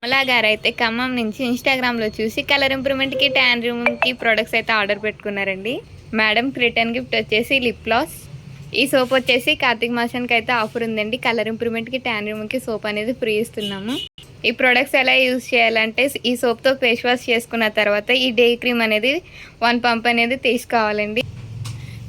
అలా గారైతే ఖమ్మం నుంచి ఇన్‌స్టాగ్రామ్‌లో చూసి కలర్ ఇంప్రూవ్‌మెంట్‌కి, టాన్ రిమూవ్‌కి ప్రొడక్ట్స్ అయితే ఆర్డర్ పెట్టుకున్నారండి. మేడంకి రిటర్న్ గిఫ్ట్ వచ్చేసి లిప్ గ్లాస్. ఈ సోప్ వచ్చేసి కార్తీక మాసానికి అయితే ఆఫర్ ఉందండి. కలర్ ఇంప్రూవ్‌మెంట్‌కి, టాన్ రిమూవ్‌కి సోప్ అనేది ఫ్రీ ఇస్తున్నాము. ఈ ప్రొడక్ట్స్ ఎలా యూజ్ చేయాలంటే ఈ సోప్‌తో ఫేస్ వాష్ చేసుకున్న తర్వాత ఈ డే క్రీమ్ అనేది 1 పంప్ అనేది తీసుకోవాలండి.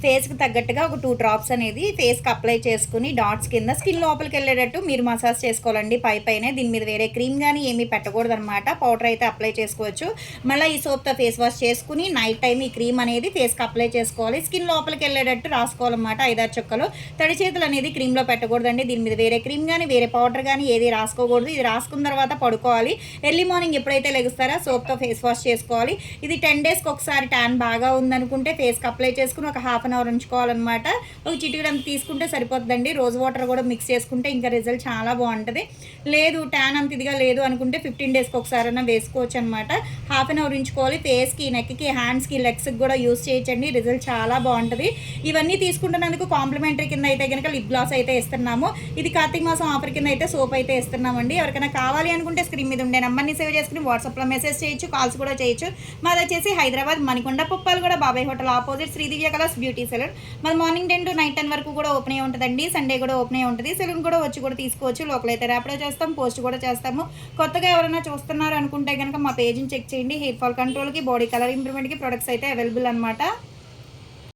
ఫేస్కి తగ్గట్టుగా ఒక 2 డ్రాప్స్ అనేది ఫేస్కి అప్లై చేసుకుని డాట్స్ కింద స్కిన్ లోపలికి వెళ్ళేటట్టు మీరు మసాజ్ చేసుకోవాలండి. పైనే దీని మీద వేరే క్రీమ్ కానీ ఏమీ పెట్టకూడదు అనమాట. పౌడర్ అయితే అప్లై చేసుకోవచ్చు. మళ్ళీ ఈ సోప్తో ఫేస్ వాష్ చేసుకుని నైట్ టైం ఈ క్రీమ్ అనేది ఫేస్కి అప్లై చేసుకోవాలి. స్కిన్ లోపలికి వెళ్ళేటట్టు రాసుకోవాలన్నమాట. 5-6 చుక్కలు. తడి చేతులు అనేది క్రీమ్లో పెట్టకూడదండి. దీని మీద వేరే క్రీమ్ కానీ వేరే పౌడర్ కానీ ఏది రాసుకోకూడదు. ఇది రాసుకున్న తర్వాత పడుకోవాలి. ఎర్లీ మార్నింగ్ ఎప్పుడైతే లెగుస్తారో సోప్తో ఫేస్ వాష్ చేసుకోవాలి. ఇది 10 డేస్కి ఒకసారి ట్యాన్ బాగా ఉందనుకుంటే ఫేస్కి అప్లై చేసుకుని ఒక హాఫ్ అన్ అవర్ ఉంచుకోవాలన్నమాట. ఒక చిటికెడు అంత తీసుకుంటే సరిపోతుందండి. రోజ్ వాటర్ కూడా మిక్స్ చేసుకుంటే ఇంకా రిజల్ట్ చాలా బాగుంటుంది. లేదు ట్యాన్ అంత ఇదిగా లేదు అనుకుంటే 15 డేస్కి ఒకసారైనా వేసుకోవచ్చు అనమాట. హాఫ్ అన్ అవర్ ఉంచుకోవాలి. ఫేస్కి, నెక్కి, హ్యాండ్స్కి, లెగ్స్కి కూడా యూస్ చేయొచ్చండి. రిజల్ట్ చాలా బాగుంటుంది. ఇవన్నీ తీసుకుంటున్నందుకు కాంప్లిమెంటరీ కింద అయితే కనుక లిప్ గ్లాస్ అయితే ఇస్తున్నాము. ఇది కార్తీక మాసం ఆఫర్ కింద అయితే సోప్ అయితే ఇస్తున్నామండి. ఎవరికైనా కావాలి అనుకుంటే స్క్రీన్ మీద ఉండే నెంబర్ని సేవ్ చేసుకుని వాట్సాప్లో మెసేజ్ చేయొచ్చు, కాల్స్ కూడా చేయొచ్చు. మాది వచ్చేసి హైదరాబాద్ మణికొండ పుప్పాలు కూడా Babai hotel opposite Sridivya colours beauty salon. మరి మార్నింగ్ 10 to నైట్ 10 వరకు కూడా ఓపెన్ అయి ఉంటుందండి. సండే కూడా ఓపెన్ అయి ఉంటుంది. సెలూన్ కూడా వచ్చి కూడా తీసుకోవచ్చు. లోకల్ అయితే ర్యాపిడో చేస్తాం, పోస్ట్ కూడా చేస్తాము. కొత్తగా ఎవరైనా చూస్తున్నారు అనుకుంటే కనుక మా పేజ్ని చెక్ చేయండి. హెయిర్ ఫాల్ కంట్రోల్కి, బాడీ కలర్ ఇంప్రూవ్మెంట్కి ప్రొడక్ట్స్ అయితే అవైలబుల్ అనమాట.